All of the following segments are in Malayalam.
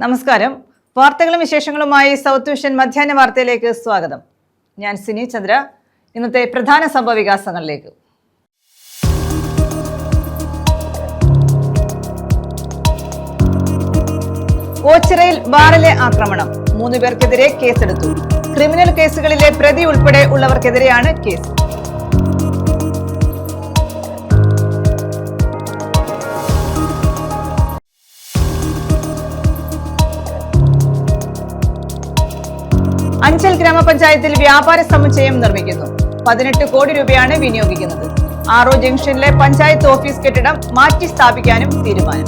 നമസ്കാരം. വാർത്തകളും വിശേഷങ്ങളുമായി സൗത്ത് വിഷൻ മധ്യാഹ്ന വാർത്തയിലേക്ക് സ്വാഗതം. ഞാൻ സിനി ചന്ദ്ര. ഇന്നത്തെ പ്രധാന സംഭവ വികാസങ്ങളിലേക്ക്. ഓച്ചിറയിൽ ബാറിലെ ആക്രമണം. 3 പേർക്കെതിരെ കേസെടുത്തു. ക്രിമിനൽ കേസുകളിലെ പ്രതി ഉൾപ്പെടെ ഉള്ളവർക്കെതിരെയാണ് കേസ്. അഞ്ചൽ ഗ്രാമപഞ്ചായത്തിൽ വ്യാപാര സമുച്ചയം നിർമ്മിക്കുന്നു. 18 കോടി രൂപയാണ് വിനിയോഗിക്കുന്നത്. ആറോ ജംഗ്ഷനിലെ പഞ്ചായത്ത് ഓഫീസ് കെട്ടിടം മാറ്റി സ്ഥാപിക്കാനും തീരുമാനം.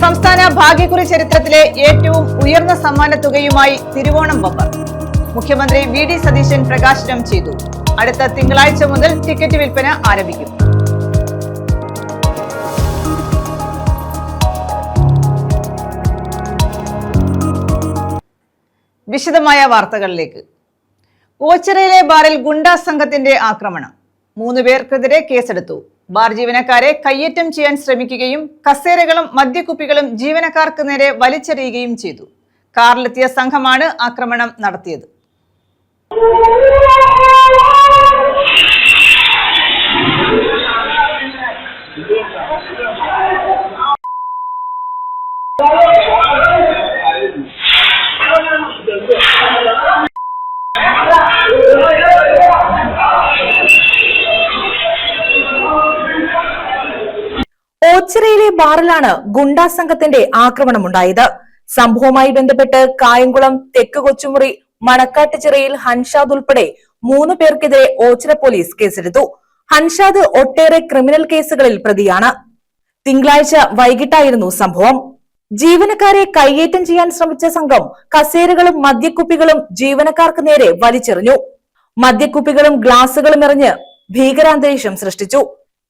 സംസ്ഥാന ഭാഗ്യക്കുറി ചരിത്രത്തിലെ ഏറ്റവും ഉയർന്ന സമ്മാന തുകയുമായി തിരുവോണം ബമ്പർ. മുഖ്യമന്ത്രി വി ഡി സതീശൻ പ്രകാശനം ചെയ്തു. അടുത്ത തിങ്കളാഴ്ച മുതൽ ടിക്കറ്റ് വിൽപ്പന ആരംഭിക്കും. വിശദമായ വാർത്തകളിലേക്ക്. ഓച്ചിറയിലെ ബാറിൽ ഗുണ്ടാ സംഘത്തിന്റെ ആക്രമണം. 3 പേർക്കെതിരെ കേസെടുത്തു. ബാർ ജീവനക്കാരെ കയ്യേറ്റം ചെയ്യാൻ ശ്രമിക്കുകയും കസേരകളും മദ്യക്കുപ്പികളും ജീവനക്കാർക്ക് നേരെ വലിച്ചെറിയുകയും ചെയ്തു. കാറിലെത്തിയ സംഘമാണ് ആക്രമണം നടത്തിയത്. ഓച്ചിറയിലെ ബാറിലാണ് ഗുണ്ടാ സംഘത്തിന്റെ ആക്രമണമുണ്ടായത്. സംഭവവുമായി ബന്ധപ്പെട്ട് കായംകുളം തെക്ക് കൊച്ചുമുറി മണക്കാട്ടുചിറയിൽ ഹൻഷാദ് ഉൾപ്പെടെ 3 പേർക്കെതിരെ ഓച്ചിറ പോലീസ് കേസെടുത്തു. ഹൻഷാദ് ഒട്ടേറെ ക്രിമിനൽ കേസുകളിൽ പ്രതിയാണ്. തിങ്കളാഴ്ച വൈകിട്ടായിരുന്നു സംഭവം. ജീവനക്കാരെ കയ്യേറ്റം ചെയ്യാൻ ശ്രമിച്ച സംഘം കസേരകളും മദ്യക്കുപ്പികളും ജീവനക്കാർക്ക് നേരെ വലിച്ചെറിഞ്ഞു. മദ്യക്കുപ്പികളും ഗ്ലാസുകളും എറിഞ്ഞ് ഭീകരാന്തരീക്ഷം സൃഷ്ടിച്ചു.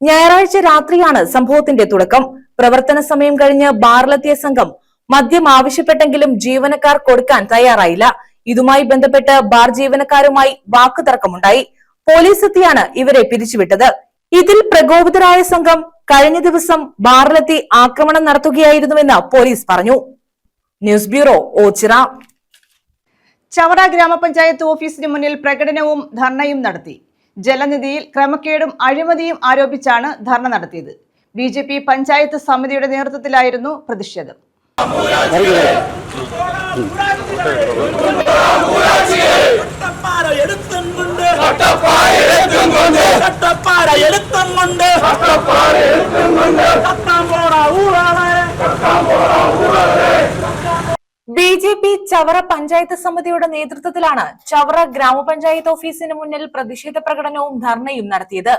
ഞായറാഴ്ച രാത്രിയാണ് സംഭവത്തിന്റെ തുടക്കം. പ്രവർത്തന സമയം കഴിഞ്ഞ് ബാറിലെത്തിയ സംഘം മദ്യം ആവശ്യപ്പെട്ടെങ്കിലും ജീവനക്കാർ കൊടുക്കാൻ തയ്യാറായില്ല. ഇതുമായി ബന്ധപ്പെട്ട് ബാർ ജീവനക്കാരുമായി വാക്കുതർക്കമുണ്ടായി. പോലീസ് എത്തിയാണ് ഇവരെ പിരിച്ചുവിട്ടത്. ഇതിൽ പ്രകോപിതരായ സംഘം കഴിഞ്ഞ ദിവസം ബാറിലെത്തി ആക്രമണം നടത്തുകയായിരുന്നുവെന്ന് പോലീസ് പറഞ്ഞു. News bureau, Ochira. ചവറ ഗ്രാമപഞ്ചായത്ത് ഓഫീസിന് മുന്നിൽ പ്രകടനവും ധർണയും നടത്തി. ജലനിധിയിൽ ക്രമക്കേടും അഴിമതിയും ആരോപിച്ചാണ് ധർണ നടത്തിയത്. BJP പഞ്ചായത്ത് സമിതിയുടെ നേതൃത്വത്തിലായിരുന്നു പ്രതിഷേധം. BJP ചവറ പഞ്ചായത്ത് സമിതിയുടെ നേതൃത്വത്തിലാണ് ചവറ ഗ്രാമപഞ്ചായത്ത് ഓഫീസിന് മുന്നിൽ പ്രതിഷേധ പ്രകടനവും ധർണയും നടത്തിയത്.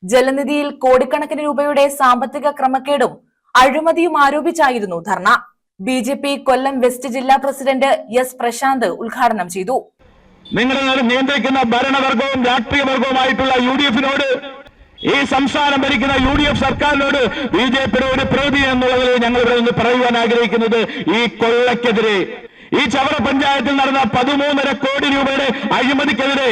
ജലനിധിയിൽ കോടിക്കണക്കിന് രൂപയുടെ സാമ്പത്തിക ക്രമക്കേടും അഴിമതിയും ആരോപിച്ചായിരുന്നു ധർണ. BJP കൊല്ലം വെസ്റ്റ് ജില്ലാ പ്രസിഡന്റ് എസ് പ്രശാന്ത് ഉദ്ഘാടനം ചെയ്തു. നിങ്ങളെ നിയന്ത്രിക്കുന്ന ഭരണവർഗവും രാഷ്ട്രീയ വർഗവുമായിട്ടുള്ള UDF-നോട്, ഈ സംസ്ഥാനം ഭരിക്കുന്ന UDF സർക്കാരിനോട് BJP-യുടെ ഒരു പ്രതി എന്നുള്ളതിൽ ഞങ്ങൾ ഇവിടെ നിന്ന് പറയുവാൻ ആഗ്രഹിക്കുന്നത്, ഈ കൊള്ളക്കെതിരെ, ഈ ചവറ പഞ്ചായത്തിൽ നടന്ന 13.5 കോടി രൂപയുടെ അഴിമതിക്കെതിരെ,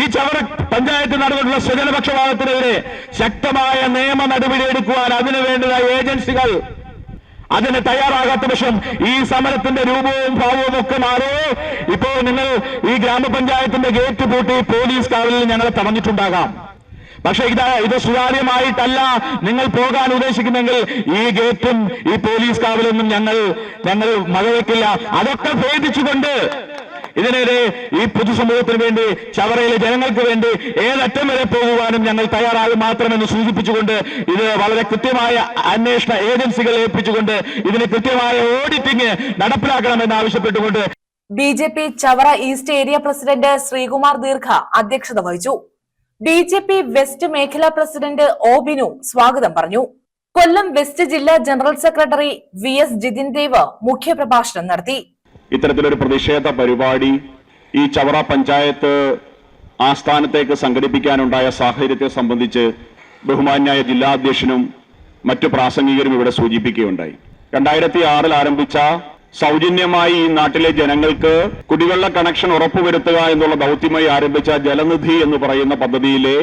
ഈ ചവറ പഞ്ചായത്തിൽ നടന്നിട്ടുള്ള സ്വജനപക്ഷപാതത്തിനെതിരെ ശക്തമായ നിയമ നടപടി എടുക്കുവാൻ അതിനു വേണ്ടുന്ന ഏജൻസികൾ അതിന് തയ്യാറാകാത്ത പക്ഷം ഈ സമരത്തിന്റെ രൂപവും ഭാവവും ഒക്കെ മാറോ. ഇപ്പോൾ നിങ്ങൾ ഈ ഗ്രാമപഞ്ചായത്തിന്റെ ഗേറ്റ് പൂട്ടി പോലീസ് കാവലിൽ ഞങ്ങളെ തടഞ്ഞിട്ടുണ്ടാകാം. പക്ഷെ ഇത് സുതാര്യമായിട്ടല്ല നിങ്ങൾ പോകാൻ ഉദ്ദേശിക്കുന്നെങ്കിൽ ഈ ഗേറ്റും ഈ പോലീസ് കാവലൊന്നും ഞങ്ങൾ മഴവെക്കില്ല. അതൊക്കെ ഭേദിച്ചുകൊണ്ട് ഇതിനെതിരെ ഈ പൊതുസമൂഹത്തിന് വേണ്ടി, ചവറയിലെ ജനങ്ങൾക്ക് വേണ്ടി ഏതറ്റം വരെ പോകുവാനും ഞങ്ങൾ തയ്യാറാകും മാത്രമെന്ന് സൂചിപ്പിച്ചുകൊണ്ട് ഇത് വളരെ കൃത്യമായ അന്വേഷണ ഏജൻസികളെ ഏൽപ്പിച്ചുകൊണ്ട് ഇതിന് കൃത്യമായ ഓഡിറ്റിംഗ് നടപ്പിലാക്കണമെന്ന് ആവശ്യപ്പെട്ടുകൊണ്ട് BJP Chavara east area president Sreekumar ദീർഘ അധ്യക്ഷത വഹിച്ചു. BJP വെസ്റ്റ് മേഖലാ പ്രസിഡന്റ് ഒ ബിനു സ്വാഗതം പറഞ്ഞു. കൊല്ലം വെസ്റ്റ് ജില്ലാ general secretary VS Jithin Dev മുഖ്യപ്രഭാഷണം നടത്തി. ഇത്തരത്തിലൊരു പ്രതിഷേധ പരിപാടി ഈ ചവറ പഞ്ചായത്ത് ആസ്ഥാനത്തേക്ക് സംഘടിപ്പിക്കാനുണ്ടായ സാഹചര്യത്തെ സംബന്ധിച്ച് ബഹുമാന്യായ ജില്ലാധ്യക്ഷനും മറ്റു പ്രാസംഗികരും ഇവിടെ സൂചിപ്പിക്കുകയുണ്ടായി. 2006 ആരംഭിച്ച സൗജന്യമായി ഈ നാട്ടിലെ ജനങ്ങൾക്ക് കുടിവെള്ള കണക്ഷൻ ഉറപ്പുവരുത്തുക എന്നുള്ള ദൗത്യമായി ആരംഭിച്ച ജലനിധി എന്ന് പറയുന്ന പദ്ധതിയിലെ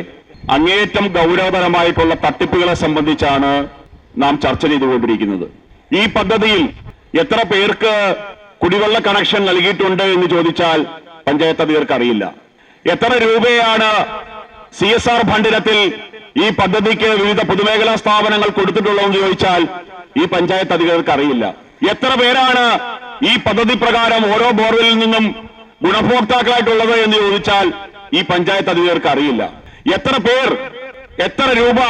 അങ്ങേയറ്റം ഗൗരവതരമായിട്ടുള്ള തട്ടിപ്പുകളെ സംബന്ധിച്ചാണ് നാം ചർച്ച ചെയ്തുകൊണ്ടിരിക്കുന്നത്. ഈ പദ്ധതിയിൽ എത്ര പേർക്ക് കുടിവെള്ള കണക്ഷൻ നൽകിയിട്ടുണ്ട് എന്ന് ചോദിച്ചാൽ പഞ്ചായത്ത് അധികൃതർക്ക് അറിയില്ല. എത്ര രൂപയാണ് CSR ഫണ്ടിനത്തിൽ ഈ പദ്ധതിക്ക് വിവിധ പൊതുമേഖലാ സ്ഥാപനങ്ങൾ കൊടുത്തിട്ടുള്ളതെന്ന് ചോദിച്ചാൽ ഈ പഞ്ചായത്ത് അധികൃതർക്ക് അറിയില്ല. എത്ര പേരാണ് ഈ പദ്ധതി പ്രകാരം ഓരോ ബോർവെല്ലിൽ നിന്നും ഗുണഭോക്താക്കളായിട്ടുള്ളത് എന്ന് ചോദിച്ചാൽ ഈ പഞ്ചായത്ത് അധികൃതർക്ക് അറിയില്ല. എത്ര പേർ എത്ര രൂപ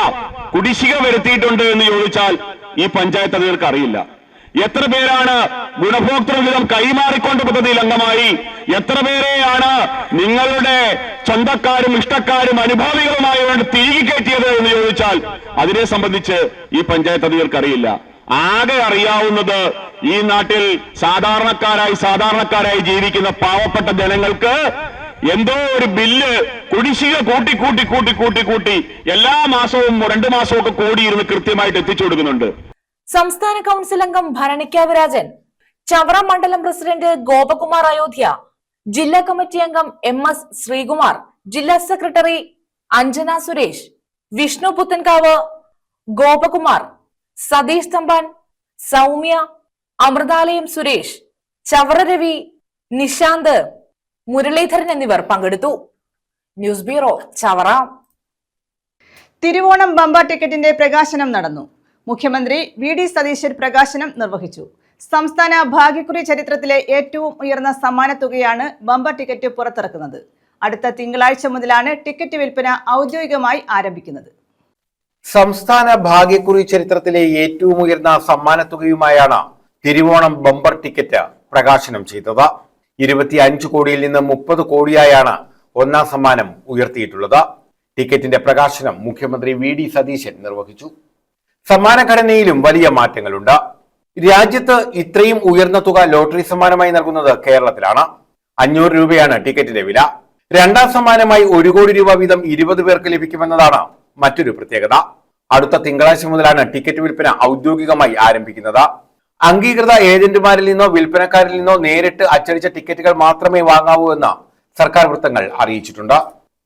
കുടിശ്ശിക വരുത്തിയിട്ടുണ്ട് എന്ന് ചോദിച്ചാൽ ഈ പഞ്ചായത്ത് അധികൃതർക്ക് അറിയില്ല. എത്ര പേരാണ് ഗുണഭോക്തൃവിധം കൈമാറിക്കൊണ്ട് പദ്ധതിയിൽ അംഗമായി, എത്ര പേരെയാണ് നിങ്ങളുടെ സ്വന്തക്കാരും ഇഷ്ടക്കാരും അനുഭാവികളുമായവരുടെ തിരികെ കയറ്റിയത് എന്ന് ചോദിച്ചാൽ അതിനെ സംബന്ധിച്ച് ഈ പഞ്ചായത്ത് അധികൃതർക്ക് അറിയില്ല. ആകെ അറിയാവുന്നത് ഈ നാട്ടിൽ സാധാരണക്കാരായി ജീവിക്കുന്ന പാവപ്പെട്ട ജനങ്ങൾക്ക് എന്തോ ഒരു ബില്ല് കുടിശ്ശിക കൂട്ടി എല്ലാ മാസവും 2 മാസവും ഒക്കെ കൂടിയിരുന്ന് കൃത്യമായിട്ട് എത്തിച്ചു കൊടുക്കുന്നുണ്ട്. സംസ്ഥാന കൌൺസിൽ അംഗം ഭരണിക്കാവ് രാജൻ, ചവറ മണ്ഡലം പ്രസിഡന്റ് ഗോപകുമാർ അയോധ്യ, ജില്ലാ കമ്മിറ്റി അംഗം MS ശ്രീകുമാർ, ജില്ലാ സെക്രട്ടറി അഞ്ജന സുരേഷ്, വിഷ്ണു പുത്തൻകാവ്, ഗോപകുമാർ, സതീഷ് തമ്പാൻ, സൗമ്യ, അമൃതാലയം സുരേഷ്, ചവറ രവി, നിശാന്ത്, മുരളീധരൻ എന്നിവർ പങ്കെടുത്തു. News bureau, Chavara. Thiruvonam bumper ടിക്കറ്റിന്റെ പ്രകാശനം നടന്നു. മുഖ്യമന്ത്രി VD സതീശൻ പ്രകാശനം നിർവഹിച്ചു. സംസ്ഥാന ഭാഗ്യക്കുറി ചരിത്രത്തിലെ ഏറ്റവും ഉയർന്ന സമ്മാനത്തുകയാണ് ബമ്പർ ടിക്കറ്റ് പുറത്തിറക്കുന്നത്. അടുത്ത തിങ്കളാഴ്ച മുതലാണ് ടിക്കറ്റ് വിൽപ്പന ഔദ്യോഗികമായി ആരംഭിക്കുന്നത്. സംസ്ഥാന ഭാഗ്യക്കുറി ചരിത്രത്തിലെ ഏറ്റവും ഉയർന്ന സമ്മാനത്തുകയുമായാണ് തിരുവോണം ബമ്പർ ടിക്കറ്റ് പ്രകാശനം ചെയ്തത്. 25 കോടിയിൽ നിന്ന് 30 കോടിയായാണ് ഒന്നാം സമ്മാനം ഉയർത്തിയിട്ടുള്ളത്. ടിക്കറ്റിന്റെ പ്രകാശനം മുഖ്യമന്ത്രി VD സതീശൻ നിർവഹിച്ചു. സമ്മാനഘടനയിലും വലിയ മാറ്റങ്ങളുണ്ട്. രാജ്യത്ത് ഇത്രയും ഉയർന്ന തുക ലോട്ടറി സമ്മാനമായി നൽകുന്നത് കേരളത്തിലാണ്. 500 രൂപയാണ് ടിക്കറ്റിന്റെ വില. രണ്ടാം സമ്മാനമായി 1 കോടി രൂപ വീതം 20 പേർക്ക് ലഭിക്കുമെന്നതാണ് മറ്റൊരു പ്രത്യേകത. അടുത്ത തിങ്കളാഴ്ച മുതലാണ് ടിക്കറ്റ് വിൽപ്പന ഔദ്യോഗികമായി ആരംഭിക്കുന്നത്. അംഗീകൃത ഏജന്റുമാരിൽ നിന്നോ വിൽപ്പനക്കാരിൽ നിന്നോ നേരിട്ട് അച്ചടിച്ച ടിക്കറ്റുകൾ മാത്രമേ വാങ്ങാവൂ എന്ന് സർക്കാർ വൃത്തങ്ങൾ അറിയിച്ചിട്ടുണ്ട്.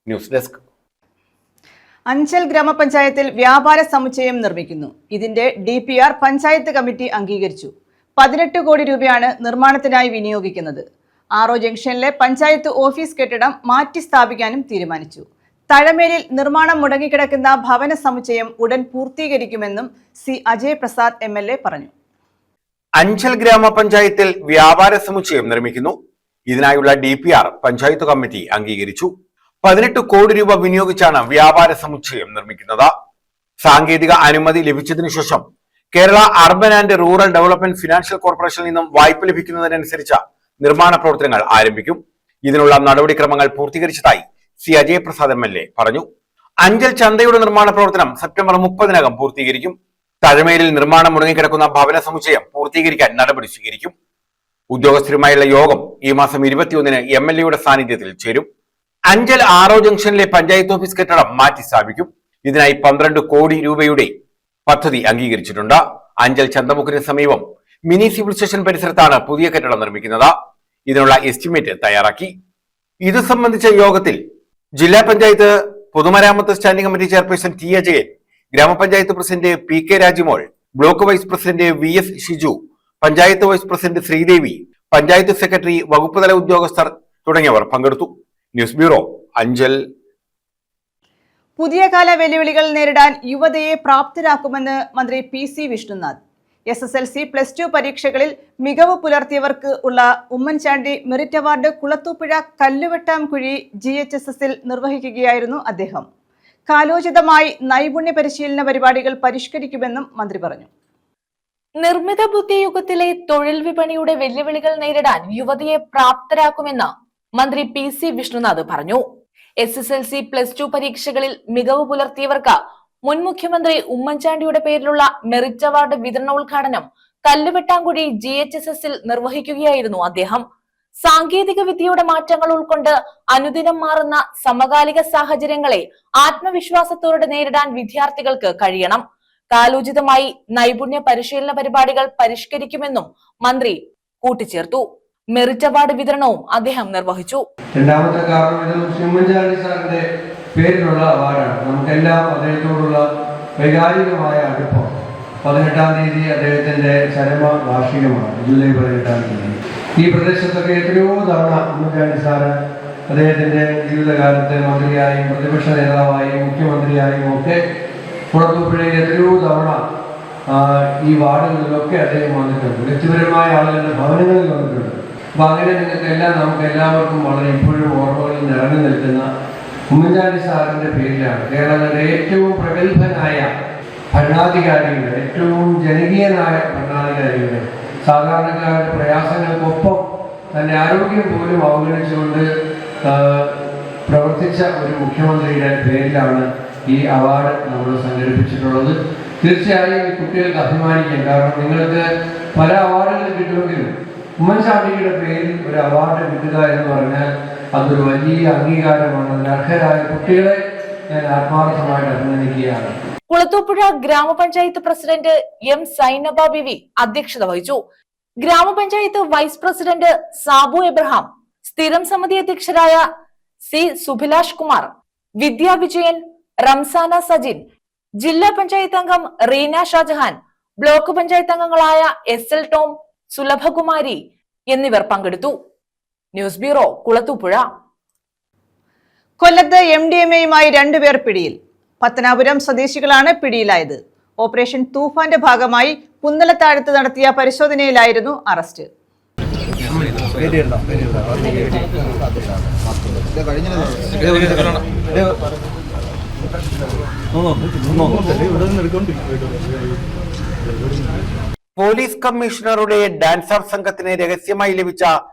News desk. അഞ്ചൽ ഗ്രാമപഞ്ചായത്തിൽ വ്യാപാര സമുച്ചയം നിർമ്മിക്കുന്നു. ഇതിന്റെ DPR പഞ്ചായത്ത് കമ്മിറ്റി അംഗീകരിച്ചു. 18 കോടി രൂപയാണ് നിർമ്മാണത്തിനായി വിനിയോഗിക്കുന്നത്. RO ജംഗ്ഷനിലെ പഞ്ചായത്ത് ഓഫീസ് കെട്ടിടം മാറ്റി സ്ഥാപിക്കാനും തീരുമാനിച്ചു. തഴമേലിൽ നിർമ്മാണം മുടങ്ങിക്കിടക്കുന്ന ഭവന സമുച്ചയം ഉടൻ പൂർത്തീകരിക്കുമെന്നും C അജയ് പ്രസാദ് MLA പറഞ്ഞു. അഞ്ചൽ ഗ്രാമപഞ്ചായത്തിൽ വ്യാപാര സമുച്ചയം നിർമ്മിക്കുന്നു. ഇതിനായുള്ള DPR പഞ്ചായത്ത് കമ്മിറ്റി അംഗീകരിച്ചു. 18 കോടി രൂപ വിനിയോഗിച്ചാണ് വ്യാപാര സമുച്ചയം നിർമ്മിക്കുന്നത്. സാങ്കേതിക അനുമതി ലഭിച്ചതിനു ശേഷം Kerala urban and rural development financial കോർപ്പറേഷനിൽ നിന്നും വായ്പ ലഭിക്കുന്നതിനനുസരിച്ച് നിർമ്മാണ പ്രവർത്തനങ്ങൾ ആരംഭിക്കും. ഇതിനുള്ള നടപടിക്രമങ്ങൾ പൂർത്തീകരിച്ചതായി C അജയ് പ്രസാദ് MLA പറഞ്ഞു. അഞ്ചൽ ചന്തയുടെ നിർമ്മാണ പ്രവർത്തനം സെപ്റ്റംബർ 30-നകം പൂർത്തീകരിക്കും. തഴമേലിൽ നിർമ്മാണം മുടങ്ങിക്കിടക്കുന്ന ഭവന സമുച്ചയം പൂർത്തീകരിക്കാൻ നടപടി സ്വീകരിക്കും. ഉദ്യോഗസ്ഥരുമായുള്ള യോഗം ഈ മാസം 21-ന് MLAയുടെ സാന്നിധ്യത്തിൽ ചേരും. അഞ്ചൽ RO ജംഗ്ഷനിലെ പഞ്ചായത്ത് ഓഫീസ് കെട്ടിടം മാറ്റി സ്ഥാപിക്കും. ഇതിനായി 12 കോടി രൂപയുടെ പദ്ധതി അംഗീകരിച്ചിട്ടുണ്ട്. അഞ്ചൽ ചന്തമുക്കിന് സമീപം മിനി സിവിൽ സ്റ്റേഷൻ പരിസരത്താണ് പുതിയ കെട്ടിടം നിർമ്മിക്കുന്നത്. ഇതിനുള്ള എസ്റ്റിമേറ്റ് തയ്യാറാക്കി. ഇത് സംബന്ധിച്ച യോഗത്തിൽ ജില്ലാ പഞ്ചായത്ത് പൊതുമരാമത്ത് standing committee chairperson T Ajayan, ഗ്രാമപഞ്ചായത്ത് president PK Rajimol, block vice president VS Shiju, panchayat vice president Sreedevi, panchayat secretary, വകുപ്പ് തല ഉദ്യോഗസ്ഥർ തുടങ്ങിയവർ പങ്കെടുത്തു. News bureau, Anchal. പുതിയ കാല വെല്ലുവിളികൾ നേരിടാൻ യുവതയെ പ്രാപ്തരാക്കുമെന്ന് മന്ത്രി PC വിഷ്ണുനാഥ്. SSLC+2 പരീക്ഷകളിൽ മികവ് പുലർത്തിയവർക്ക് ഉള്ള ഉമ്മൻചാണ്ടി മെറിറ്റ് അവാർഡ് കുളത്തൂപ്പുഴ കല്ലുവെട്ടാംകുഴി GHSSൽ നിർവഹിക്കുകയായിരുന്നു അദ്ദേഹം. കാലോചിതമായി നൈപുണ്യ പരിശീലന പരിപാടികൾ പരിഷ്കരിക്കുമെന്നും മന്ത്രി പറഞ്ഞു. നിർമ്മിത ബുദ്ധി യുഗത്തിലെ തൊഴിൽ വിപണിയുടെ വെല്ലുവിളികൾ നേരിടാൻ യുവതയെ പ്രാപ്തരാക്കുമെന്ന് മന്ത്രി PC വിഷ്ണുനാഥ് പറഞ്ഞു. SSLC+2 പരീക്ഷകളിൽ മികവ് പുലർത്തിയവർക്ക് മുൻ മുഖ്യമന്ത്രി ഉമ്മൻചാണ്ടിയുടെ പേരിലുള്ള മെറിറ്റ് അവാർഡ് വിതരണോദ്ഘാടനം കല്ലുവെട്ടാംകുഴി GHSSൽ നിർവഹിക്കുകയായിരുന്നു അദ്ദേഹം. സാങ്കേതിക വിദ്യയുടെ മാറ്റങ്ങൾ ഉൾക്കൊണ്ട് അനുദിനം മാറുന്ന സമകാലിക സാഹചര്യങ്ങളെ ആത്മവിശ്വാസത്തോടെ നേരിടാൻ വിദ്യാർത്ഥികൾക്ക് കഴിയണം. കാലോചിതമായി നൈപുണ്യ പരിശീലന പരിപാടികൾ പരിഷ്കരിക്കുമെന്നും മന്ത്രി കൂട്ടിച്ചേർത്തു. മെറിറ്റ് അവാർഡ് വിതരണവും അദ്ദേഹം നിർവഹിച്ചു. രണ്ടാമത്തെ കാരണം ഇത് ഉമ്മൻചാണ്ടി സാറിന്റെ പേരിലുള്ള അവാർഡാണ്. നമുക്കെല്ലാം അദ്ദേഹത്തോടുള്ള വൈകാരികമായ അടുപ്പം. 18-ാം തീയതി അദ്ദേഹത്തിന്റെ ചരമ വാർഷികമാണ്, ജൂലൈ 18-ാം തീയതി. ഈ പ്രദേശത്തൊക്കെ എത്രയോ തവണ ഉമ്മൻചാണ്ടി സാറ് അദ്ദേഹത്തിന്റെ ജീവിതകാലത്ത് മന്ത്രിയായും പ്രതിപക്ഷ നേതാവായും മുഖ്യമന്ത്രിയായും ഒക്കെ കുളത്തൂപ്പുഴയിൽ എത്രയോ തവണ ഈ വാർഡുകളിലൊക്കെ അദ്ദേഹം വന്നിട്ടുണ്ട്. വ്യക്തിപരമായ ആളുകളുടെ ഭവനങ്ങളിൽ വന്നിട്ടുണ്ട്. അപ്പൊ അങ്ങനെ നമുക്ക് എല്ലാവർക്കും വളരെ ഇപ്പോഴും ഓർമ്മകളിൽ നിറഞ്ഞു നിൽക്കുന്ന ഉമ്മൻചാണ്ടി സാറിന്റെ പേരിലാണ് കേരളത്തിലെ ഏറ്റവും പ്രഗത്ഭനായ ഭരണാധികാരിയുടെ, ഏറ്റവും ജനകീയനായ ഭരണാധികാരിയുടെ, സാധാരണക്കാരുടെ പ്രയാസങ്ങൾക്കൊപ്പം തന്റെ ആരോഗ്യം പോലും അവഗണിച്ചുകൊണ്ട് പ്രവർത്തിച്ച ഒരു മുഖ്യമന്ത്രിയുടെ പേരിലാണ് ഈ അവാർഡ് നമ്മൾ സംഘടിപ്പിച്ചിട്ടുള്ളത്. തീർച്ചയായും ഈ കുട്ടികൾക്ക് അഭിമാനിക്കാം. കാരണം നിങ്ങൾക്ക് പല അവാർഡുകൾ കിട്ടുമെങ്കിലും ഉമ്മൻചാണ്ടിയുടെ പേരിൽ ഒരു അവാർഡ് കിട്ടുക എന്ന് പറഞ്ഞാൽ അതൊരു വലിയ അംഗീകാരമാണ്. അതിന് അർഹരായ കുട്ടികളെ ഞാൻ ആത്മാർത്ഥമായിട്ട് അഭിനന്ദിക്കുകയാണ്. കുളത്തൂപ്പുഴ ഗ്രാമപഞ്ചായത്ത് പ്രസിഡന്റ് എം സൈനബ ബിവി അധ്യക്ഷത വഹിച്ചു. ഗ്രാമപഞ്ചായത്ത് വൈസ് പ്രസിഡന്റ് സാബു എബ്രഹാം, സ്ഥിരം സമിതി അധ്യക്ഷരായ സി സുഭിലാഷ് കുമാർ, വിദ്യാ വിജയൻ, റംസാന സജിൻ, ജില്ലാ പഞ്ചായത്ത് അംഗം റീന ഷാജഹാൻ, ബ്ലോക്ക് പഞ്ചായത്ത് അംഗങ്ങളായ SL ടോം, സുലഭകുമാരി എന്നിവർ പങ്കെടുത്തു. News bureau, Kulathupuzha. കൊല്ലത്ത് MDMA-യുമായി 2 പേർ പിടിയിൽ. പത്തനാപുരം സ്വദേശികളാണ് പിടിയിലായത്. ഓപ്പറേഷൻ തൂഫാന്റെ ഭാഗമായി കുന്നലത്താഴത്ത് നടത്തിയ പരിശോധനയിലായിരുന്നു അറസ്റ്റ്. പോലീസ് കമ്മീഷണറുടെ ഡാൻസർ സംഘത്തിന് രഹസ്യമായി ലഭിച്ച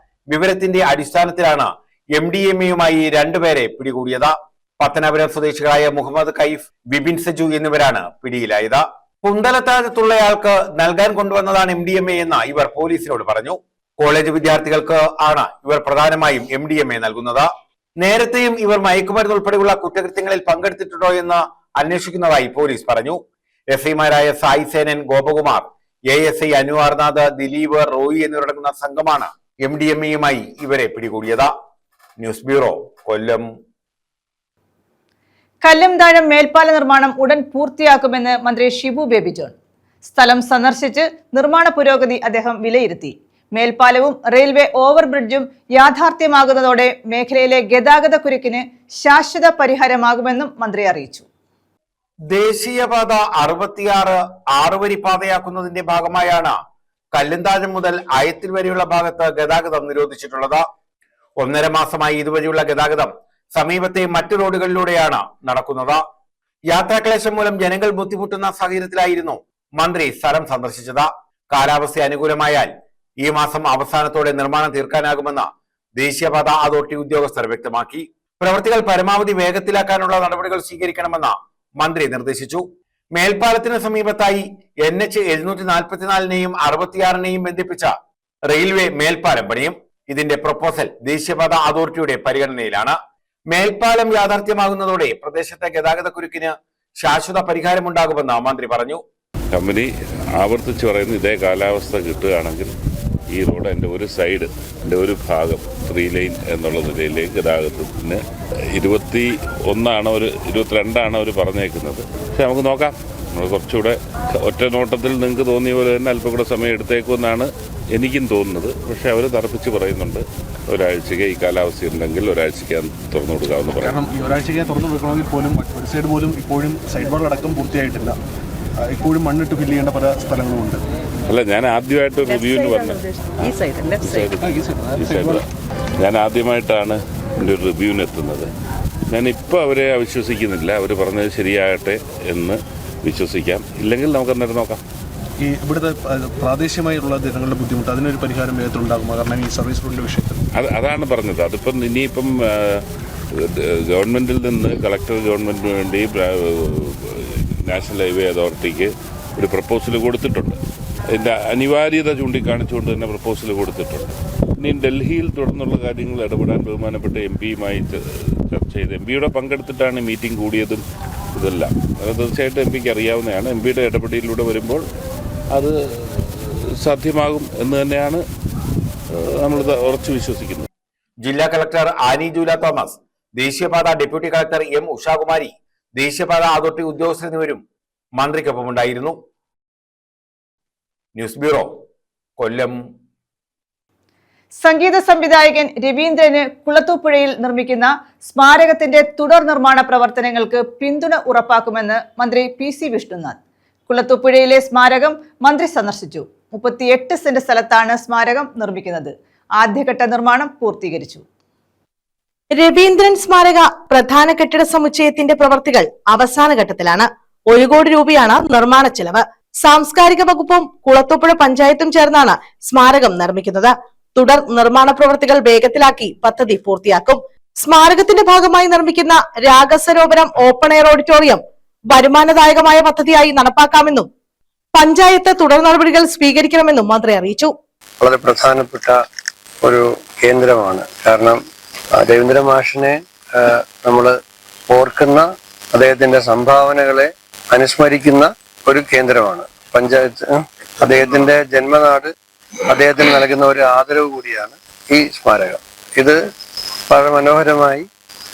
വിവരത്തിന്റെ അടിസ്ഥാനത്തിലാണ് MDMA-യുമായി 2 പേരെ പിടികൂടിയത്. പത്തനാപുരം സ്വദേശികളായ മുഹമ്മദ് കൈഫ്, ബിബിൻ സജു എന്നിവരാണ് പിടിയിലായത്. കുന്തലത്താഴത്തുള്ളയാൾക്ക് നൽകാൻ കൊണ്ടുവന്നതാണ് MDMA എന്ന് ഇവർ പോലീസിനോട് പറഞ്ഞു. കോളേജ് വിദ്യാർത്ഥികൾക്ക് ആണ് ഇവർ പ്രധാനമായും MDMA നൽകുന്നത്. നേരത്തെയും ഇവർ മയക്കുമരുന്ന് ഉൾപ്പെടെയുള്ള കുറ്റകൃത്യങ്ങളിൽ പങ്കെടുത്തിട്ടുണ്ടോ എന്ന് അന്വേഷിക്കുന്നതായി പോലീസ് പറഞ്ഞു. SI-മാരായ സായി സേനൻ, ഗോപകുമാർ, ASI അനുവാർനാഥ്, ദിലീപ്, റോയി എന്നിവരടങ്ങുന്ന സംഘമാണ് MDMA-യുമായി ഇവരെ പിടികൂടിയത്. ന്യൂസ് ബ്യൂറോ, കൊല്ലം. കല്ലംതാഴം മേൽപ്പാല നിർമ്മാണം ഉടൻ പൂർത്തിയാക്കുമെന്ന് മന്ത്രി ഷിബു ബേബി ജോൺ. സ്ഥലം സന്ദർശിച്ച് നിർമ്മാണ പുരോഗതി അദ്ദേഹം വിലയിരുത്തി. മേൽപ്പാലവും റെയിൽവേ ഓവർബ്രിഡ്ജും യാഥാർത്ഥ്യമാകുന്നതോടെ മേഖലയിലെ ഗതാഗത കുരുക്കിന് ശാശ്വത പരിഹാരമാകുമെന്നും മന്ത്രി അറിയിച്ചു. ദേശീയപാത 66 6-വരി പാതയാക്കുന്നതിന്റെ ഭാഗമായാണ് കല്ലന്താഴം മുതൽ അയത്തിൽ വരെയുള്ള ഭാഗത്ത് ഗതാഗതം നിരോധിച്ചിട്ടുള്ളത്. 1.5 മാസമായി ഇതുവഴിയുള്ള ഗതാഗതം സമീപത്തെ മറ്റു റോഡുകളിലൂടെയാണ് നടക്കുന്നത്. യാത്രാക്ലേശം മൂലം ജനങ്ങൾ ബുദ്ധിമുട്ടുന്ന സാഹചര്യത്തിലായിരുന്നു മന്ത്രി സ്ഥലം സന്ദർശിച്ചത്. കാലാവസ്ഥ അനുകൂലമായാൽ ഈ മാസം അവസാനത്തോടെ നിർമ്മാണം തീർക്കാനാകുമെന്ന് ദേശീയപാത അതോറിറ്റി ഉദ്യോഗസ്ഥർ വ്യക്തമാക്കി. പ്രവൃത്തികൾ പരമാവധി വേഗത്തിലാക്കാനുള്ള നടപടികൾ സ്വീകരിക്കണമെന്ന് മന്ത്രി നിർദ്ദേശിച്ചു. മേൽപ്പാലത്തിന് സമീപത്തായി NH 744-നെയും 66-നെയും ബന്ധിപ്പിച്ച റെയിൽവേ മേൽപ്പാലം പണിയും. ഇതിന്റെ പ്രപ്പോസൽ ദേശീയപാത അതോറിറ്റിയുടെ പരിഗണനയിലാണ്. മേൽപ്പാലം യാഥാർത്ഥ്യമാകുന്നതോടെ പ്രദേശത്തെ ഗതാഗത കുരുക്കിന് ശാശ്വത പരിഹാരമുണ്ടാകുമെന്ന് മന്ത്രി പറഞ്ഞു. കമ്പനി ആവർത്തിച്ച് പറയുന്നു, ഇതേ കാലാവസ്ഥ കിട്ടുകയാണെങ്കിൽ ഈ റോഡ് എൻ്റെ ഒരു സൈഡ്, എൻ്റെ ഒരു ഭാഗം 3 ലൈൻ എന്നുള്ള നിലയിലേക്ക് ഗതാഗതത്തിന് 22 അവർ പറഞ്ഞേക്കുന്നത്. പക്ഷെ നമുക്ക് നോക്കാം, നമ്മൾ കുറച്ചുകൂടെ ഒറ്റ നോട്ടത്തിൽ നിങ്ങൾക്ക് തോന്നിയ പോലെ തന്നെ അല്പം കൂടെ സമയം എടുത്തേക്കുമെന്നാണ് എനിക്കും തോന്നുന്നത്. പക്ഷെ അവർ തറപ്പിച്ച് പറയുന്നുണ്ട്, ഒരാഴ്ചയ്ക്ക് ഈ കാലാവസ്ഥ ഉണ്ടെങ്കിൽ ഒരാഴ്ചയ്ക്ക് തുറന്നു കൊടുക്കാമെന്ന് പറയാം. കാരണം ഈ ഒരാഴ്ചയ്ക്ക് തുറന്നു കൊടുക്കണമെങ്കിൽ പോലും ഒരു സൈഡ് പോലും ഇപ്പോഴും സൈഡ് വാൾ അടക്കം പൂർത്തിയായിട്ടില്ല. ഇപ്പോഴും മണ്ണിട്ട് ഫില്ല് ചെയ്യേണ്ട പല സ്ഥലങ്ങളുമുണ്ട്. അല്ല, ഞാൻ ആദ്യമായിട്ട് റിവ്യൂവിന് പറഞ്ഞു, ഞാൻ ആദ്യമായിട്ടാണ് എൻ്റെ ഒരു റിവ്യൂവിന് എത്തുന്നത്. ഞാനിപ്പോൾ അവരെ അവിശ്വസിക്കുന്നില്ല. അവർ പറഞ്ഞത് ശരിയാകട്ടെ എന്ന് വിശ്വസിക്കാം. ഇല്ലെങ്കിൽ നമുക്ക് അന്നേരം നോക്കാം. ഈ ഇവിടുത്തെ പ്രാദേശികമായുള്ള ജനങ്ങളുടെ ബുദ്ധിമുട്ട് അതിനൊരു പരിഹാരം വേഗത്തിലുണ്ടാകുമോ? കാരണം ഈ സർവീസ് റോഡിൻ്റെ വിഷയത്തിൽ അതാണ് പറഞ്ഞത്. അതിപ്പം ഇനിയിപ്പം ഗവൺമെൻറ്റിൽ നിന്ന് കളക്ടർ ഗവൺമെൻറ്റിന് വേണ്ടി നാഷണൽ ഹൈവേ അതോറിറ്റിക്ക് ഒരു പ്രപ്പോസൽ കൊടുത്തിട്ടുണ്ട്. അതിൻ്റെ അനിവാര്യത ചൂണ്ടിക്കാണിച്ചുകൊണ്ട് തന്നെ പ്രപ്പോസൽ കൊടുത്തിട്ടുണ്ട്. ഇനി ഡൽഹിയിൽ തുടർന്നുള്ള കാര്യങ്ങൾ ഇടപെടാൻ ബഹുമാനപ്പെട്ട MP-യുമായി ചർച്ച ചെയ്ത് MP-യുടെ പങ്കെടുത്തിട്ടാണ് മീറ്റിംഗ് കൂടിയതും ഇതെല്ലാം. അത് തീർച്ചയായിട്ടും MP-ക്ക് അറിയാവുന്നതാണ്. MP-യുടെ ഇടപെടലിലൂടെ വരുമ്പോൾ അത് സാധ്യമാകും എന്ന് തന്നെയാണ് നമ്മൾ ഉറച്ചു വിശ്വസിക്കുന്നു. ജില്ലാ കളക്ടർ ആനി ജൂല തോമസ്, ദേശീയപാത ഡെപ്യൂട്ടി കളക്ടർ എം ഉഷാകുമാരി, ദേശീയപാത അതോറിറ്റി ഉദ്യോഗസ്ഥർ എന്നിവരും മന്ത്രിക്കൊപ്പമുണ്ടായിരുന്നു. ന്യൂസ് ബ്യൂറോ, കൊല്ലം. സംഗീത സംവിധായകൻ രവീന്ദ്രന് കുളത്തൂപ്പുഴയിൽ നിർമ്മിക്കുന്ന സ്മാരകത്തിന്റെ തുടർ നിർമ്മാണ പ്രവർത്തനങ്ങൾക്ക് പിന്തുണ ഉറപ്പാക്കുമെന്ന് മന്ത്രി PC വിഷ്ണുനാഥ്. കുളത്തൂപ്പുഴയിലെ സ്മാരകം മന്ത്രി സന്ദർശിച്ചു. 38 സെന്റ് സ്ഥലത്താണ് സ്മാരകം നിർമ്മിക്കുന്നത്. ആദ്യഘട്ട നിർമ്മാണം പൂർത്തീകരിച്ചു. രവീന്ദ്രൻ സ്മാരക പ്രധാന കെട്ടിട സമുച്ചയത്തിന്റെ പ്രവർത്തികൾ അവസാന ഘട്ടത്തിലാണ്. 1 കോടി രൂപയാണ് നിർമ്മാണ ചെലവ്. സാംസ്കാരിക വകുപ്പും കുളത്തൂപ്പുഴ പഞ്ചായത്തും ചേർന്നാണ് സ്മാരകം നിർമ്മിക്കുന്നത്. തുടർ നിർമ്മാണ പ്രവൃത്തികൾ വേഗത്തിലാക്കി പദ്ധതി പൂർത്തിയാക്കും. സ്മാരകത്തിന്റെ ഭാഗമായി നിർമ്മിക്കുന്ന രാഗസരോവരം ഓപ്പൺ എയർ ഓഡിറ്റോറിയം വരുമാനദായകമായ പദ്ധതിയായി നടപ്പാക്കാമെന്നും പഞ്ചായത്ത് തുടർ നടപടികൾ സ്വീകരിക്കണമെന്നും മന്ത്രി അറിയിച്ചു. വളരെ പ്രധാനപ്പെട്ട ഒരു കേന്ദ്രമാണ്. കാരണം രവീന്ദ്ര മാഷിനെ നമ്മൾ ഓർക്കുന്ന, അദ്ദേഹത്തിന്റെ സംഭാവനകളെ അനുസ്മരിക്കുന്ന ഒരു കേന്ദ്രമാണ് പഞ്ചായത്ത്. അദ്ദേഹത്തിന്റെ ജന്മനാട്, അദ്ദേഹത്തിന് നൽകുന്ന ഒരു ആദരവ് കൂടിയാണ് ഈ സ്മാരകം. ഇത് വളരെ മനോഹരമായി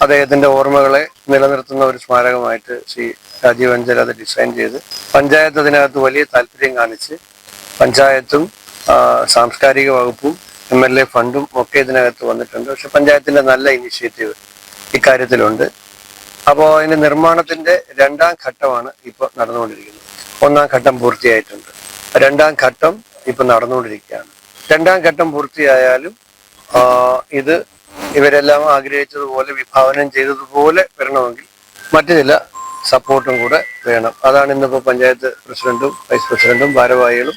അദ്ദേഹത്തിന്റെ ഓർമ്മകളെ നിലനിർത്തുന്ന ഒരു സ്മാരകമായിട്ട് ശ്രീ രാജീവ് അഞ്ചൽ അത് ഡിസൈൻ ചെയ്ത് പഞ്ചായത്ത് അതിനകത്ത് വലിയ താല്പര്യം കാണിച്ച് പഞ്ചായത്തും സാംസ്കാരിക വകുപ്പും MLA ഫണ്ടും ഒക്കെ ഇതിനകത്ത് വന്നിട്ടുണ്ട്. പക്ഷെ പഞ്ചായത്തിന്റെ നല്ല ഇനിഷ്യേറ്റീവ് ഇക്കാര്യത്തിലുണ്ട്. അപ്പോൾ അതിന്റെ നിർമ്മാണത്തിന്റെ 2ാം ഘട്ടമാണ് ഇപ്പോൾ നടന്നുകൊണ്ടിരിക്കുന്നത്. 1ാം ഘട്ടം പൂർത്തിയായിട്ടുണ്ട്, 2ാം ഘട്ടം ഇപ്പൊ നടന്നുകൊണ്ടിരിക്കുകയാണ്. 2ാം ഘട്ടം പൂർത്തിയായാലും ഇത് ഇവരെല്ലാം ആഗ്രഹിച്ചതുപോലെ വിഭാവനം ചെയ്തതുപോലെ വരണമെങ്കിൽ മറ്റു ചില സപ്പോർട്ടും കൂടെ വേണം. അതാണ് ഇന്നിപ്പോ പഞ്ചായത്ത് പ്രസിഡന്റും വൈസ് പ്രസിഡന്റും ഭാരവാഹികളും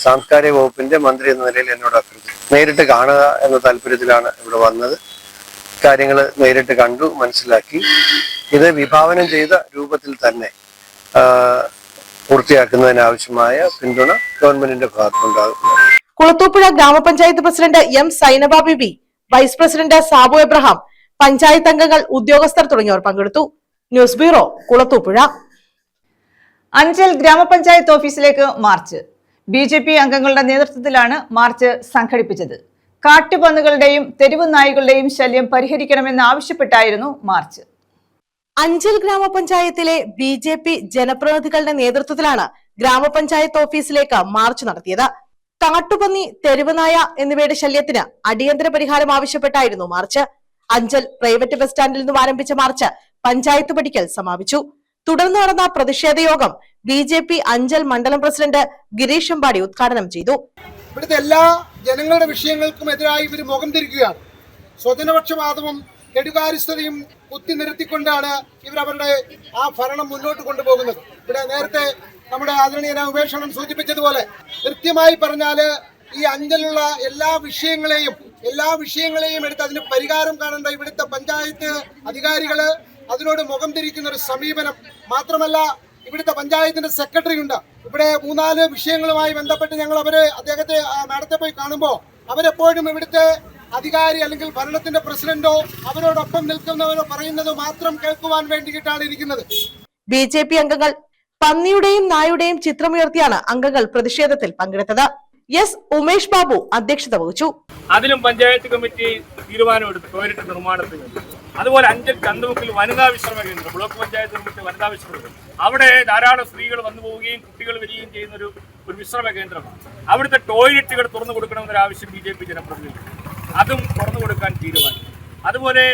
സാംസ്കാരിക വകുപ്പിന്റെ മന്ത്രി എന്ന നിലയിൽ എന്നോട് അഭ്യർത്ഥിച്ചു. നേരിട്ട് കാണുക എന്ന താല്പര്യത്തിലാണ് ഇവിടെ വന്നത്. കാര്യങ്ങൾ നേരിട്ട് കണ്ടു, മനസ്സിലാക്കി. ഇത് വിഭാവനം ചെയ്ത രൂപത്തിൽ തന്നെ പൂർത്തിയാക്കുന്നതിനാവശ്യമായ പിന്തുണ ഗവൺമെന്റിന്റെ ഭാഗത്തുണ്ടാകും. കുളത്തൂപ്പുഴ ഗ്രാമപഞ്ചായത്ത് president M Sainaba Beebi, vice president Sabu Abraham, panchayat അംഗങ്ങൾ, ഉദ്യോഗസ്ഥർ തുടങ്ങിയവർ പങ്കെടുത്തു. News bureau, Kulathupuzha. അഞ്ചൽ ഗ്രാമപഞ്ചായത്ത് ഓഫീസിലേക്ക് മാർച്ച്. BJP അംഗങ്ങളുടെ നേതൃത്വത്തിലാണ് മാർച്ച് സംഘടിപ്പിച്ചത്. കാട്ടുപന്നുകളുടെയും തെരുവു നായ്ക്കളുടെയും ശല്യം പരിഹരിക്കണമെന്ന് ആവശ്യപ്പെട്ടായിരുന്നു മാർച്ച്. അഞ്ചൽ ഗ്രാമപഞ്ചായത്തിലെ BJP ജനപ്രതിനിധികളുടെ നേതൃത്വത്തിലാണ് ഗ്രാമപഞ്ചായത്ത് ഓഫീസിലേക്ക് മാർച്ച് നടത്തിയത്. കാട്ടുപന്നി, തെരുവുനായ എന്നിവയുടെ ശല്യത്തിന് അടിയന്തര പരിഹാരം ആവശ്യപ്പെട്ടായിരുന്നു മാർച്ച്. അഞ്ചൽ പ്രൈവറ്റ് ബസ് സ്റ്റാൻഡിൽ നിന്നും ആരംഭിച്ച മാർച്ച് പഞ്ചായത്ത് പടിക്കൽ സമാപിച്ചു. തുടർന്ന് നടന്ന പ്രതിഷേധ യോഗം BJP അഞ്ചൽ മണ്ഡലം പ്രസിഡന്റ് ഗിരീഷ് അമ്പാടി ഉദ്ഘാടനം ചെയ്തു. ഇവിടുത്തെ എല്ലാ ജനങ്ങളുടെ വിഷയങ്ങൾക്കും എതിരായി ഇവർ മുഖം തിരിക്കുകയാണ്. സ്വജനപക്ഷപാതവും കെടുകാര്യസ്ഥതയും കുത്തിനിരത്തിക്കൊണ്ടാണ് ഇവരവരുടെ ആ ഭരണം മുന്നോട്ട് കൊണ്ടുപോകുന്നത്. ഇവിടെ നേരത്തെ നമ്മുടെ ആദരണീയനായ ഉപേക്ഷണം സൂചിപ്പിച്ചതുപോലെ കൃത്യമായി പറഞ്ഞാല് ഈ അഞ്ചലുള്ള എല്ലാ വിഷയങ്ങളെയും എടുത്ത് അതിന് പരിഹാരം കാണേണ്ട ഇവിടുത്തെ പഞ്ചായത്ത് അധികാരികള് അതിനോട് മുഖം തിരിക്കുന്ന ഒരു സമീപനം മാത്രമല്ല, ഇവിടുത്തെ പഞ്ചായത്തിന്റെ സെക്രട്ടറി ഉണ്ട്. ഇവിടെ 3-4 വിഷയങ്ങളുമായി ബന്ധപ്പെട്ട് ഞങ്ങൾ അദ്ദേഹത്തെ മാഡത്തെ പോയി കാണുമ്പോൾ അവരെപ്പോഴും ഇവിടുത്തെ അധികാരി അല്ലെങ്കിൽ ഭരണത്തിന്റെ പ്രസിഡന്റോ അവരോടൊപ്പം നിൽക്കുന്നവരോ പറയുന്നത് മാത്രം കേൾക്കുവാൻ വേണ്ടിയിട്ടാണ് ഇരിക്കുന്നത്. BJP അംഗങ്ങൾ പന്നിയുടെയും നായുടെയും ചിത്രമുയർത്തിയാണ് അംഗങ്ങൾ പ്രതിഷേധത്തിൽ പങ്കെടുത്തത്. ഉമേഷ് ബാബു അധ്യക്ഷത വഹിച്ചു. അതിലും പഞ്ചായത്ത് കമ്മിറ്റി തീരുമാനമെടുത്തു ടോയ്ലറ്റ് നിർമ്മാണത്തിന്. അതുപോലെ അഞ്ചൽ ചന്തമുക്കിൽ വനിതാ വിശ്രമ കേന്ദ്രം, ബ്ലോക്ക് പഞ്ചായത്ത് നിർമ്മിച്ച വനിതാ വിശ്രമ കേന്ദ്രം, അവിടെ ധാരാളം സ്ത്രീകൾ വന്നു പോവുകയും കുട്ടികൾ വരികയും ചെയ്യുന്ന ഒരു വിശ്രമ കേന്ദ്രമാണ്. അവിടുത്തെ ടോയ്ലറ്റുകൾ തുറന്നു കൊടുക്കണമെന്നൊരു ആവശ്യം BJP ജനപ്രതിനിധി, അതും തുറന്നു കൊടുക്കാൻ തീരുമാനിച്ചു. അതുപോലെ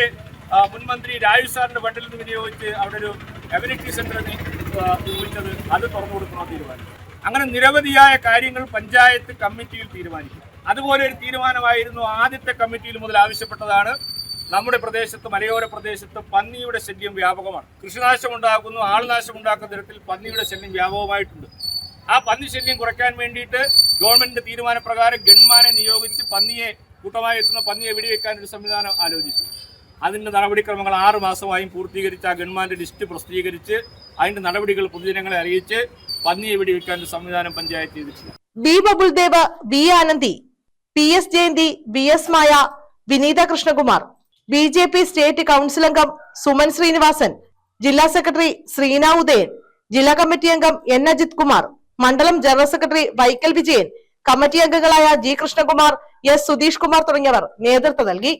മുൻമന്ത്രി രാജു സാറിന്റെ ഫണ്ടിൽ നിന്ന് വിനിയോഗിച്ച് അവിടെ ഒരു കമ്മ്യൂണിറ്റി സെന്റർ നിർമ്മിച്ചത്, അത് തുറന്നു കൊടുക്കണമെന്ന് തീരുമാനിച്ചു. അങ്ങനെ നിരവധിയായ കാര്യങ്ങൾ പഞ്ചായത്ത് കമ്മിറ്റിയിൽ തീരുമാനിക്കും. അതുപോലെ ഒരു തീരുമാനമായിരുന്നു ആദ്യത്തെ കമ്മിറ്റിയിൽ മുതൽ ആവശ്യപ്പെട്ടതാണ്. നമ്മുടെ പ്രദേശത്ത്, മലയോര പ്രദേശത്ത് പന്നിയുടെ ശല്യം വ്യാപകമാണ്. കൃഷിനാശം ഉണ്ടാക്കുന്നു, ആൾനാശം ഉണ്ടാക്കുന്ന തരത്തിൽ പന്നിയുടെ ശല്യം വ്യാപകമായിട്ടുണ്ട്. ആ പന്നി ശല്യം കുറയ്ക്കാൻ വേണ്ടിയിട്ട് ഗവൺമെന്റിന്റെ തീരുമാനപ്രകാരം ഗൺമാനെ നിയോഗിച്ച് കൂട്ടമായി എത്തുന്ന പന്നിയെ വെടിവെക്കാൻ ഒരു സംവിധാനം ആലോചിച്ചു. അതിന്റെ നടപടിക്രമങ്ങൾ 6 മാസമായും പൂർത്തീകരിച്ച് ആ ഗൺമാന്റെ ലിസ്റ്റ് പ്രസിദ്ധീകരിച്ച് അതിന്റെ നടപടികൾ പൊതുജനങ്ങളെ അറിയിച്ച് പന്നിയെ വെടിവെക്കാൻ ഒരു സംവിധാനം പഞ്ചായത്ത് ചെയ്തിട്ടില്ല. B Babuldev, B Anandi, PS Jayanthi, BS Maya, Vineetha Krishnakumar, BJP state council അംഗം സുമൻ ശ്രീനിവാസൻ, ജില്ലാ സെക്രട്ടറി ശ്രീന ഉദയൻ, ജില്ലാ കമ്മിറ്റി അംഗം N അജിത് കുമാർ, മണ്ഡലം ജനറൽ സെക്രട്ടറി വൈക്കൽ വിജയൻ, കമ്മിറ്റി അംഗങ്ങളായ ജി കൃഷ്ണകുമാർ, എസ് സുധീഷ് കുമാർ തുടങ്ങിയവർ നേതൃത്വം നൽകി.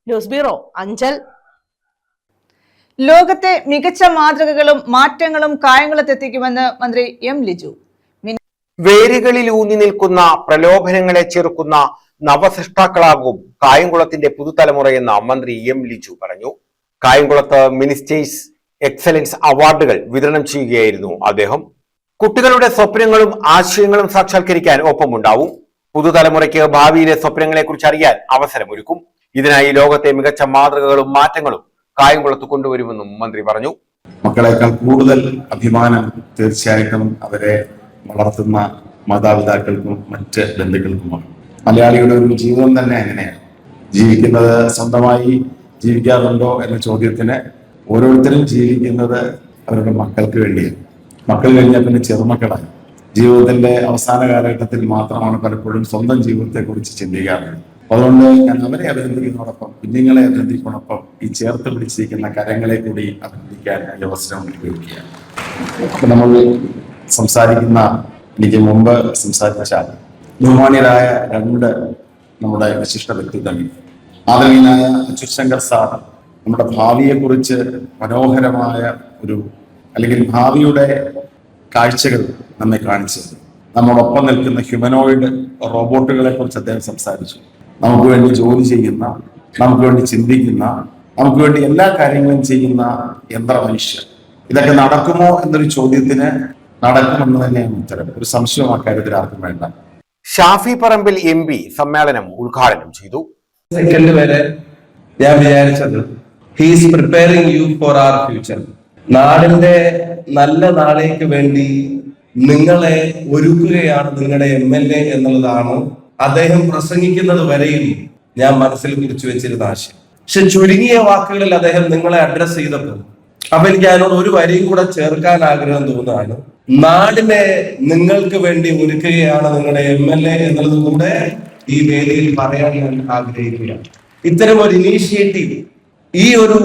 News bureau, Anchal. ലോകത്തെ മികച്ച മാതൃകകളും മാറ്റങ്ങളും കായംകുളത്തെത്തിക്കുമെന്ന് മന്ത്രി എം ലിജു. വേരുകളിൽ ഊന്നി നിൽക്കുന്ന പ്രലോഭനങ്ങളെ ചെറുക്കുന്ന നവസൃഷ്ടാക്കളാകും കായംകുളത്തിന്റെ പുതുതലമുറയെന്ന് മന്ത്രി എം ലിജു പറഞ്ഞു. കായംകുളത്ത് മിനിസ്റ്റേഴ്സ് എക്സലൻസ് അവാർഡുകൾ വിതരണം ചെയ്യുകയായിരുന്നു അദ്ദേഹം. കുട്ടികളുടെ സ്വപ്നങ്ങളും ആശയങ്ങളും സാക്ഷാത്കരിക്കാൻ ഒപ്പമുണ്ടാവും. പുതുതലമുറയ്ക്ക് ഭാവിയിലെ സ്വപ്നങ്ങളെ കുറിച്ച് അറിയാൻ അവസരമൊരുക്കും. ഇതിനായി ലോകത്തെ മികച്ച മാതൃകകളും മാറ്റങ്ങളും കായംകുളത്ത് കൊണ്ടുവരുമെന്നും മന്ത്രി പറഞ്ഞു. മക്കളെക്കാൾ കൂടുതൽ അഭിമാനം തീർച്ചയായിട്ടും അവരെ വളർത്തുന്ന മാതാപിതാക്കൾക്കും മറ്റ് ബന്ധുക്കൾക്കുമാണ്. മലയാളിയുടെ ഒരു ജീവിതം തന്നെ അങ്ങനെയാണ്. ജീവിക്കുന്നത് സ്വന്തമായി ജീവിക്കാറുണ്ടോ എന്ന ചോദ്യത്തിന് ഓരോരുത്തരും ജീവിക്കുന്നത് അവരുടെ മക്കൾക്ക് വേണ്ടിയാണ്. മക്കൾ കഴിഞ്ഞാൽ പിന്നെ ചെറുമക്കളായി. ജീവിതത്തിന്റെ അവസാന കാലഘട്ടത്തിൽ മാത്രമാണ് പലപ്പോഴും സ്വന്തം ജീവിതത്തെക്കുറിച്ച് ചിന്തിക്കാറുള്ളത്. അതുകൊണ്ട് ഞാൻ അവരെ അഭിനന്ദിക്കുന്നതോടൊപ്പം കുഞ്ഞുങ്ങളെ അഭിനന്ദിക്കുന്നതോടൊപ്പം ഈ ചേർത്ത് പിടിച്ചിരിക്കുന്ന കരങ്ങളെ കൂടി അഭിനന്ദിക്കാൻ ഈ അവസരം ഉപയോഗിക്കുകയാണ്. അപ്പൊ നമ്മൾ സംസാരിക്കുന്ന, എനിക്ക് മുമ്പ് സംസാരിച്ച ബഹുമാന്യരായ രണ്ട് നമ്മുടെ വിശിഷ്ട വ്യക്തിത്വങ്ങൾ, ആദരണീയനായ അച്യുത് ശങ്കർ സാർ നമ്മുടെ ഭാവിയെക്കുറിച്ച് മനോഹരമായ അല്ലെങ്കിൽ ഭാവിയുടെ കാഴ്ചകൾ നമ്മെ കാണിച്ചത്. നമ്മോടൊപ്പം നിൽക്കുന്ന ഹ്യൂമനോയിഡ് റോബോട്ടുകളെ കുറിച്ച് അദ്ദേഹം സംസാരിച്ചു. നമുക്ക് വേണ്ടി ജോലി ചെയ്യുന്ന, നമുക്ക് വേണ്ടി ചിന്തിക്കുന്ന, നമുക്ക് വേണ്ടി എല്ലാ കാര്യങ്ങളും ചെയ്യുന്ന യന്ത്രമനുഷ്യർ. ഇതൊക്കെ നടക്കുമോ എന്നൊരു ചോദ്യത്തിന് നടക്കുമെന്ന് തന്നെയാണ് ഉത്തരം. ഒരു സംശയം അക്കാര്യത്തിൽ ആർക്കും വേണ്ട. ഷാഫി പറമ്പിൽ MP സമ്മേളനം ഉദ്ഘാടനം ചെയ്തു. സെക്കൻഡ് വരെ ഞാൻ വിചാരിച്ചത് he's preparing you for our future. നാടിന്റെ നല്ല നാളേക്ക് വേണ്ടി നിങ്ങളെ ഒരുക്കുകയാണ് നിങ്ങളുടെ MLA എന്നുള്ളതാണ് അദ്ദേഹം പ്രസംഗിക്കുന്നത് വരെയും ഞാൻ മനസ്സിൽ കുറിച്ചു വെച്ചിരുന്ന ആശയം. പക്ഷെ ചുരുങ്ങിയ വാക്കുകളിൽ അദ്ദേഹം നിങ്ങളെ അഡ്രസ് ചെയ്തപ്പോൾ അപ്പൊ എനിക്ക് അതിനോട് ഒരു വരിയും കൂടെ ചേർക്കാൻ ആഗ്രഹം തോന്നുകയാണ്. നാടിനെ നിങ്ങൾക്ക് വേണ്ടി ഒരുക്കുകയാണ് നിങ്ങളുടെ MLA എന്നുള്ളതും കൂടെ ഈ വേദിയിൽ പറയാൻ ഞാൻ ആഗ്രഹിക്കുകയാണ്. ഇത്തരം ഒരു ഇനീഷ്യേറ്റീവ്, ഈ ഒരു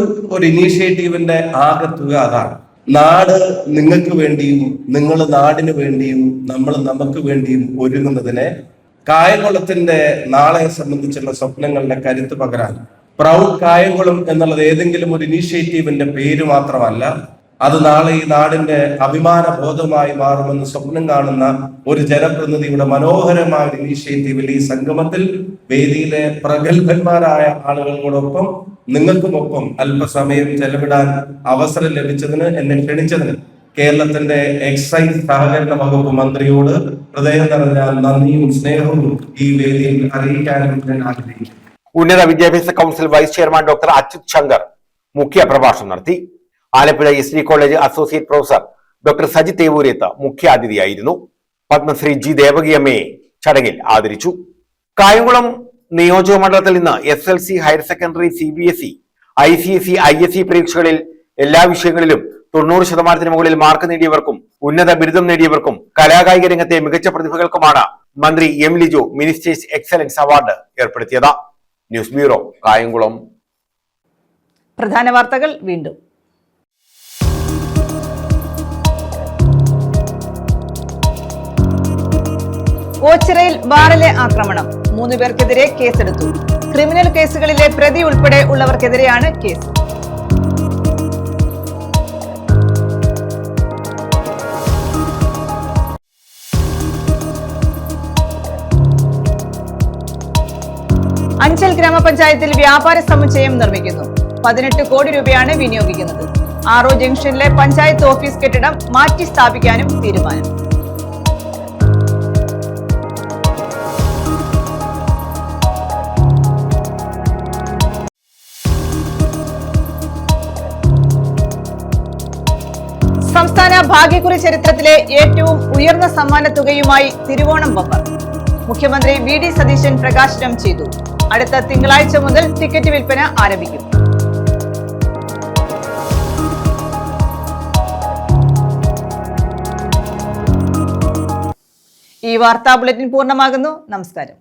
ഇനീഷ്യേറ്റീവിന്റെ ആകെത്തുക അതാണ്. നാട് നിങ്ങൾക്ക് വേണ്ടിയും നിങ്ങൾ നാടിന് വേണ്ടിയും നമ്മൾ നമുക്ക് വേണ്ടിയും ഒരുങ്ങുന്നതിനെ കായംകുളത്തിന്റെ നാളെ സംബന്ധിച്ചുള്ള സ്വപ്നങ്ങളുടെ കരുത്ത് പകരാൻ പ്രൗഡ് കായംകുളം എന്നുള്ളത് ഏതെങ്കിലും ഒരു ഇനീഷ്യേറ്റീവിന്റെ പേര് മാത്രമല്ല, അത് നാളെ ഈ നാടിന്റെ അഭിമാന ബോധമായി മാറുമെന്ന് സ്വപ്നം കാണുന്ന ഒരു ജനപ്രതിനിധിയുടെ മനോഹരമായ ഒരു ഇനീഷ്യേറ്റീവിൽ ഈ സംഗമത്തിൽ വേദിയിലെ പ്രഗത്ഭന്മാരായ ആളുകളോടൊപ്പം നിങ്ങൾക്കുമൊപ്പം അല്പസമയം ചെലവിടാൻ അവസരം ലഭിച്ചതിന്, എന്നെ ക്ഷണിച്ചതിന് കേരളത്തിന്റെ എക്സൈസ് സഹകരണ വകുപ്പ് മന്ത്രിയോട് ഹൃദയം നിറഞ്ഞ നന്ദിയും സ്നേഹവും ഈ വേദിയിൽ അറിയിക്കാനും ഞാൻ ആഗ്രഹിക്കുന്നു. ഉന്നത വിദ്യാഭ്യാസ council vice chairman doctor Achyuth Shankar മുഖ്യ പ്രഭാഷണം നടത്തി. Alappuzha SD college associate professor doctor Sajith Thevoorethu മുഖ്യ അതിഥിയായിരുന്നു. പത്മശ്രീ G ദേവകിയമ്മയെ ചടങ്ങിൽ ആദരിച്ചു. കായംകുളം നിയോജക മണ്ഡലത്തിൽ നിന്ന് SLC, higher secondary, CBSE, ICSE, ISE പരീക്ഷകളിൽ എല്ലാ വിഷയങ്ങളിലും 90% മുകളിൽ മാർക്ക് നേടിയവർക്കും ഉന്നത ബിരുദം നേടിയവർക്കും കലാകായിക രംഗത്തെ മികച്ച പ്രതിഭകൾക്കുമാണ് മന്ത്രി M Liju minister's excellence award ഏർപ്പെടുത്തിയത്. News bureau, Kayamkulam. പ്രധാന വാർത്തകൾ വീണ്ടും. ഓച്ചിറയിൽ ബാറിലെ ആക്രമണം, 3 പേർക്കെതിരെ കേസെടുത്തു. ക്രിമിനൽ കേസുകളിലെ പ്രതി ഉൾപ്പെടെ ഉള്ളവർക്കെതിരെയാണ് കേസ്. അഞ്ചൽ ഗ്രാമപഞ്ചായത്തിൽ വ്യാപാര സമുച്ചയം നിർമ്മിക്കുന്നു. 18 കോടി രൂപയാണ് വിനിയോഗിക്കുന്നത്. ആറോ ജംഗ്ഷനിലെ പഞ്ചായത്ത് ഓഫീസ് കെട്ടിടം മാറ്റി സ്ഥാപിക്കാനും തീരുമാനം. സംസ്ഥാന ഭാഗ്യക്കുറി ചരിത്രത്തിലെ ഏറ്റവും ഉയർന്ന സമ്മാന തുകയുമായി തിരുവോണം ബമ്പർ. മുഖ്യമന്ത്രി VD സതീശൻ പ്രകാശനം ചെയ്തു. അടുത്ത തിങ്കളാഴ്ച മുതൽ ടിക്കറ്റ് വിൽപ്പന ആരംഭിക്കും. ഈ വാർത്താ ബുള്ളറ്റിൻ പൂർണ്ണമാകുന്നു. നമസ്കാരം.